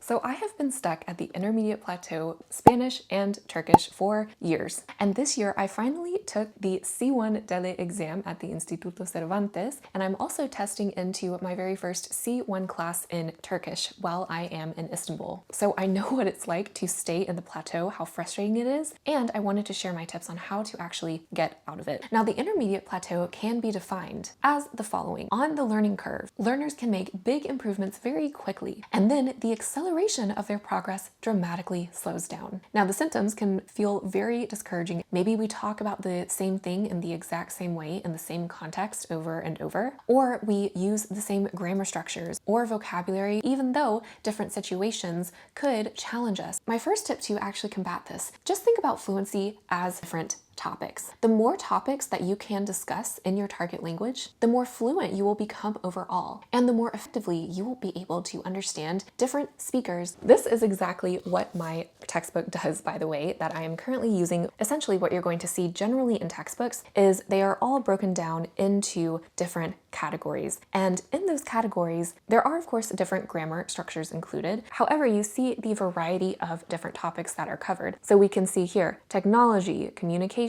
So I have been stuck at the intermediate plateau Spanish and Turkish for years. And this year I finally took the C1 Dele exam at the Instituto Cervantes, and I'm also testing into my very first C1 class in Turkish while I am in Istanbul. So I know what it's like to stay in the plateau, how frustrating it is, and I wanted to share my tips on how to actually get out of it. Now, the intermediate plateau can be defined as the following. On the learning curve, learners can make big improvements very quickly, and then the acceleration of their progress dramatically slows down. Now, the symptoms can feel very discouraging. Maybe we talk about the same thing in the exact same way in the same context over and over, or we use the same grammar structures or vocabulary, even though different situations could challenge us. My first tip to actually combat this, just think about fluency as different topics. The more topics that you can discuss in your target language, the more fluent you will become overall, and the more effectively you will be able to understand different speakers. This is exactly what my textbook does, by the way, that I am currently using. Essentially, what you're going to see generally in textbooks is they are all broken down into different categories. And in those categories, there are, of course, different grammar structures included. However, you see the variety of different topics that are covered. So we can see here, technology, communication,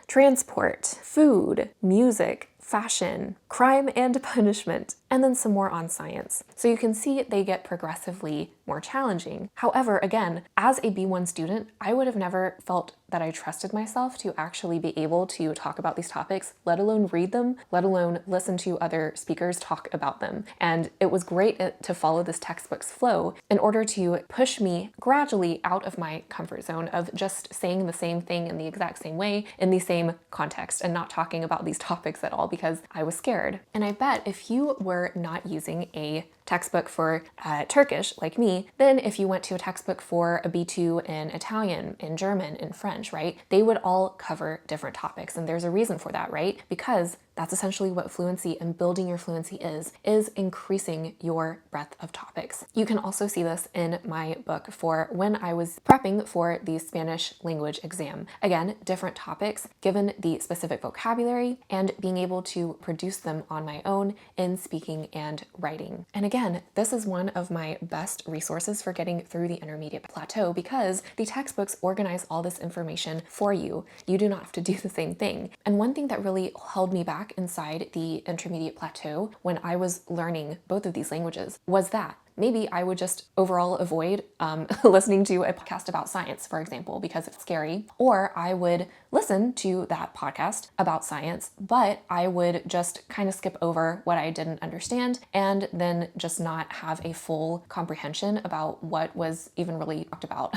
transport, food, music, fashion, crime and punishment, and then some more on science. So you can see they get progressively more challenging. However, again, as a B1 student, I would have never felt that I trusted myself to actually be able to talk about these topics, let alone read them, let alone listen to other speakers talk about them. And it was great to follow this textbook's flow in order to push me gradually out of my comfort zone of just saying the same thing in the exact same way in the same context and not talking about these topics at all because I was scared. And I bet if you were not using a textbook for Turkish, like me, then if you went to a textbook for a B2 in Italian, in German, in French, right? They would all cover different topics. And there's a reason for that, right? Because that's essentially what fluency and building your fluency is increasing your breadth of topics. You can also see this in my book for when I was prepping for the Spanish language exam. Again, different topics given the specific vocabulary and being able to produce them on my own in speaking and writing. And again, this is one of my best resources for getting through the intermediate plateau because the textbooks organize all this information for you. You do not have to do the same thing. And one thing that really held me back inside the intermediate plateau when I was learning both of these languages was that maybe I would just overall avoid listening to a podcast about science, for example, because it's scary, or I would listen to that podcast about science, but I would just kind of skip over what I didn't understand and then just not have a full comprehension about what was even really talked about.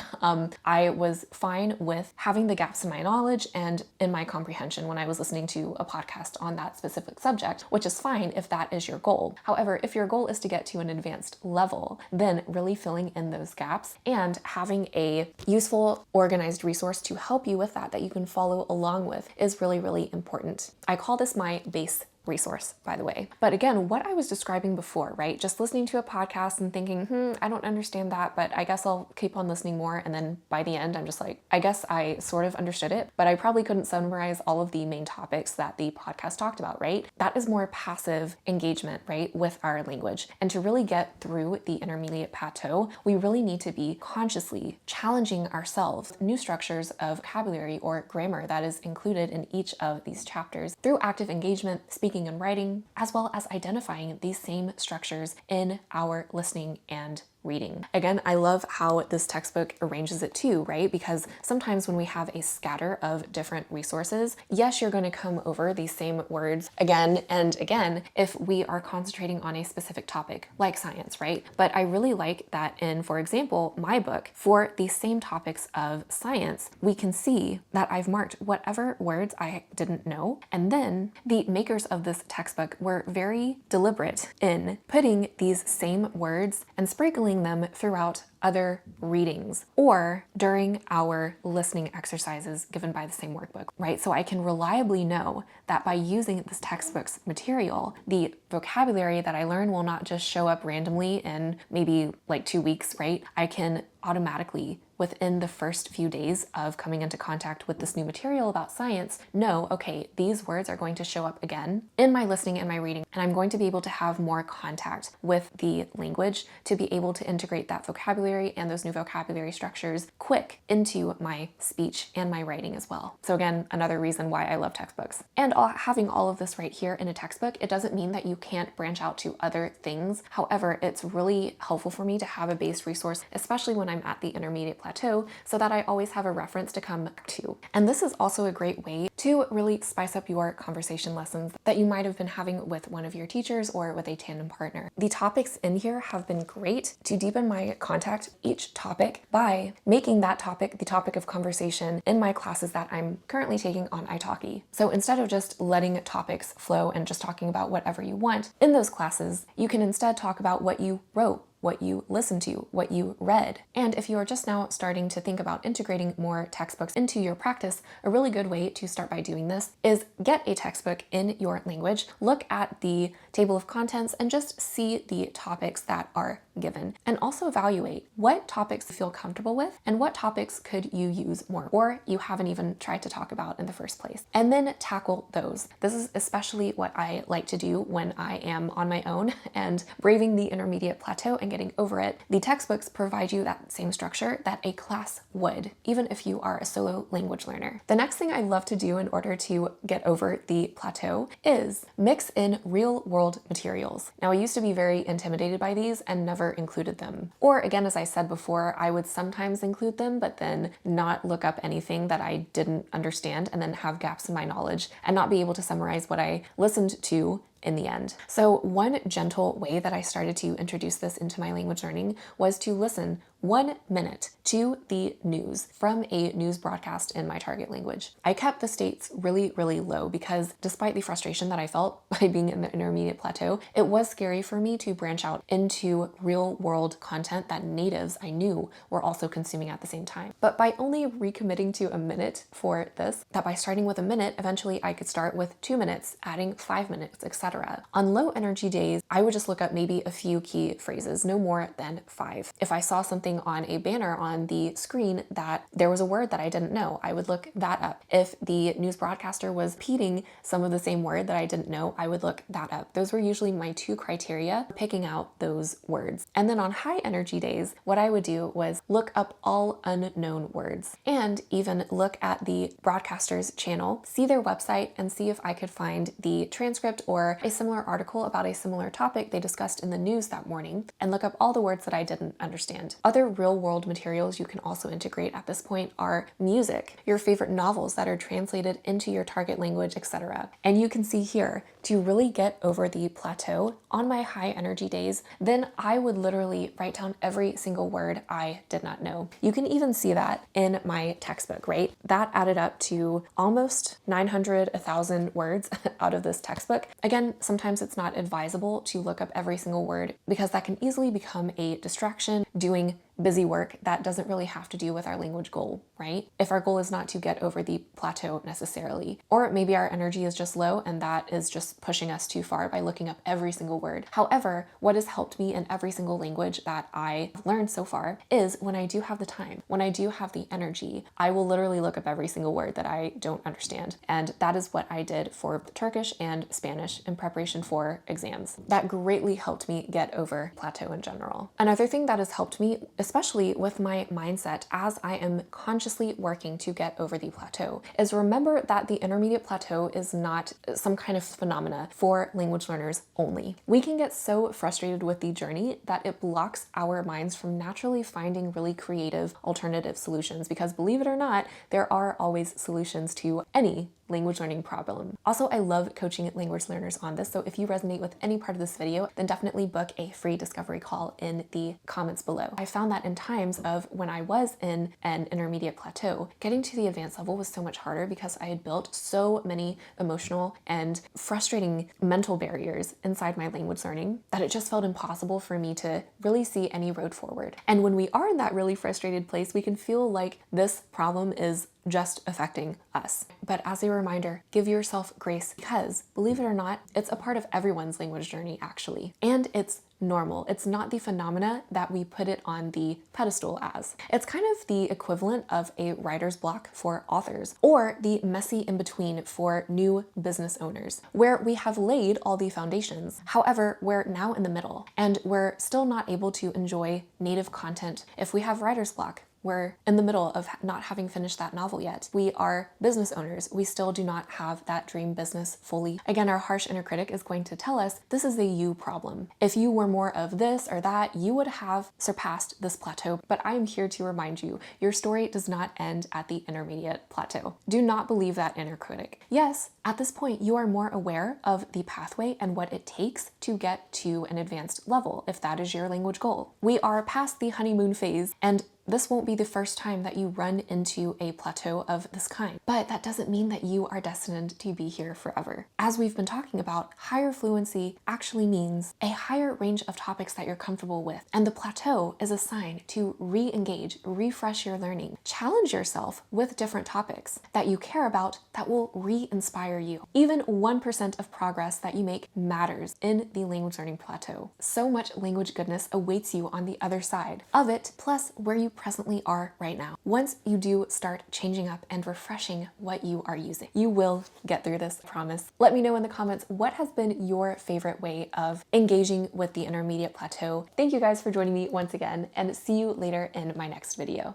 I was fine with having the gaps in my knowledge and in my comprehension when I was listening to a podcast on that specific subject, which is fine if that is your goal. However, if your goal is to get to an advanced level, then really filling in those gaps and having a useful, organized resource to help you with that you can follow along with is really, really important. I call this my base resource, by the way. But again, what I was describing before, right? Just listening to a podcast and thinking, I don't understand that, but I guess I'll keep on listening more. And then by the end, I'm just like, I guess I sort of understood it, but I probably couldn't summarize all of the main topics that the podcast talked about, right? That is more passive engagement, right? With our language. And to really get through the intermediate plateau, we really need to be consciously challenging ourselves, new structures of vocabulary or grammar that is included in each of these chapters through active engagement, speaking and writing, as well as identifying these same structures in our listening and reading. Again, I love how this textbook arranges it too, right? Because sometimes when we have a scatter of different resources, yes, you're going to come over these same words again and again if we are concentrating on a specific topic like science, right? But I really like that in, for example, my book, for the same topics of science, we can see that I've marked whatever words I didn't know. And then the makers of this textbook were very deliberate in putting these same words and sprinkling them throughout other readings or during our listening exercises given by the same workbook, right? So I can reliably know that by using this textbook's material, the vocabulary that I learn will not just show up randomly in maybe like 2 weeks, right? I can automatically, within the first few days of coming into contact with this new material about science, know, okay, these words are going to show up again in my listening and my reading, and I'm going to be able to have more contact with the language to be able to integrate that vocabulary and those new vocabulary structures quick into my speech and my writing as well. So again, another reason why I love textbooks. And having all of this right here in a textbook, it doesn't mean that you can't branch out to other things. However, it's really helpful for me to have a base resource, especially when I'm at the intermediate plateau, so that I always have a reference to come back to. And this is also a great way to really spice up your conversation lessons that you might have been having with one of your teachers or with a tandem partner. The topics in here have been great to deepen my contact with each topic by making that topic the topic of conversation in my classes that I'm currently taking on italki. So instead of just letting topics flow and just talking about whatever you want in those classes, you can instead talk about what you wrote, what you listened to, what you read. And if you are just now starting to think about integrating more textbooks into your practice, a really good way to start by doing this is get a textbook in your language, look at the table of contents, and just see the topics that are given. And also evaluate what topics you feel comfortable with and what topics could you use more or you haven't even tried to talk about in the first place. And then tackle those. This is especially what I like to do when I am on my own and braving the intermediate plateau and getting over it. The textbooks provide you that same structure that a class would, even if you are a solo language learner. The next thing I love to do in order to get over the plateau is mix in real world materials. Now, I used to be very intimidated by these and never included them. Or again, as I said before, I would sometimes include them, but then not look up anything that I didn't understand and then have gaps in my knowledge and not be able to summarize what I listened to in the end. So one gentle way that I started to introduce this into my language learning was to listen 1 minute to the news from a news broadcast in my target language. I kept the stakes really, really low because despite the frustration that I felt by being in the intermediate plateau, it was scary for me to branch out into real world content that natives I knew were also consuming at the same time. But by only recommitting to a minute for this, that by starting with a minute, eventually I could start with 2 minutes, adding 5 minutes, etc. On low energy days, I would just look up maybe a few key phrases, no more than 5. If I saw something on a banner on the screen that there was a word that I didn't know, I would look that up. If the news broadcaster was repeating some of the same word that I didn't know, I would look that up. Those were usually my 2 criteria for picking out those words. And then on high energy days, what I would do was look up all unknown words and even look at the broadcaster's channel, see their website, and see if I could find the transcript or a similar article about a similar topic they discussed in the news that morning, and look up all the words that I didn't understand. Other real-world materials you can also integrate at this point are music, your favorite novels that are translated into your target language, etc. And you can see here, to really get over the plateau on my high energy days, then I would literally write down every single word I did not know. You can even see that in my textbook, right? That added up to almost 900, 1,000 words out of this textbook. Again, sometimes it's not advisable to look up every single word because that can easily become a distraction doing busy work that doesn't really have to do with our language goal, right? If our goal is not to get over the plateau necessarily, or maybe our energy is just low and that is just pushing us too far by looking up every single word. However, what has helped me in every single language that I've learned so far is when I do have the time, when I do have the energy, I will literally look up every single word that I don't understand. And that is what I did for Turkish and Spanish in preparation for exams. That greatly helped me get over plateau in general. Another thing that has helped me, especially with my mindset as I am consciously working to get over the plateau, is remember that the intermediate plateau is not some kind of phenomena for language learners only. We can get so frustrated with the journey that it blocks our minds from naturally finding really creative alternative solutions, because believe it or not, there are always solutions to any language learning problem. Also, I love coaching language learners on this, so if you resonate with any part of this video, then definitely book a free discovery call in the comments below. I found that in times of when I was in an intermediate plateau, getting to the advanced level was so much harder because I had built so many emotional and frustrating mental barriers inside my language learning that it just felt impossible for me to really see any road forward. And when we are in that really frustrated place, we can feel like this problem is just affecting us. But as a reminder, give yourself grace because, believe it or not, it's a part of everyone's language journey actually. And it's normal. It's not the phenomena that we put it on the pedestal as. It's kind of the equivalent of a writer's block for authors, or the messy in-between for new business owners, where we have laid all the foundations. However, we're now in the middle, and we're still not able to enjoy native content if we have writer's block. We're in the middle of not having finished that novel yet. We are business owners. We still do not have that dream business fully. Again, our harsh inner critic is going to tell us this is a you problem. If you were more of this or that, you would have surpassed this plateau. But I am here to remind you, your story does not end at the intermediate plateau. Do not believe that inner critic. Yes, at this point, you are more aware of the pathway and what it takes to get to an advanced level, if that is your language goal. We are past the honeymoon phase, and this won't be the first time that you run into a plateau of this kind, but that doesn't mean that you are destined to be here forever. As we've been talking about, higher fluency actually means a higher range of topics that you're comfortable with, and the plateau is a sign to re-engage, refresh your learning, challenge yourself with different topics that you care about that will re-inspire you. Even 1% of progress that you make matters in the language learning plateau. So much language goodness awaits you on the other side of it, plus where you presently are right now. Once you do start changing up and refreshing what you are using, you will get through this, I promise. Let me know in the comments what has been your favorite way of engaging with the intermediate plateau. Thank you guys for joining me once again, and see you later in my next video.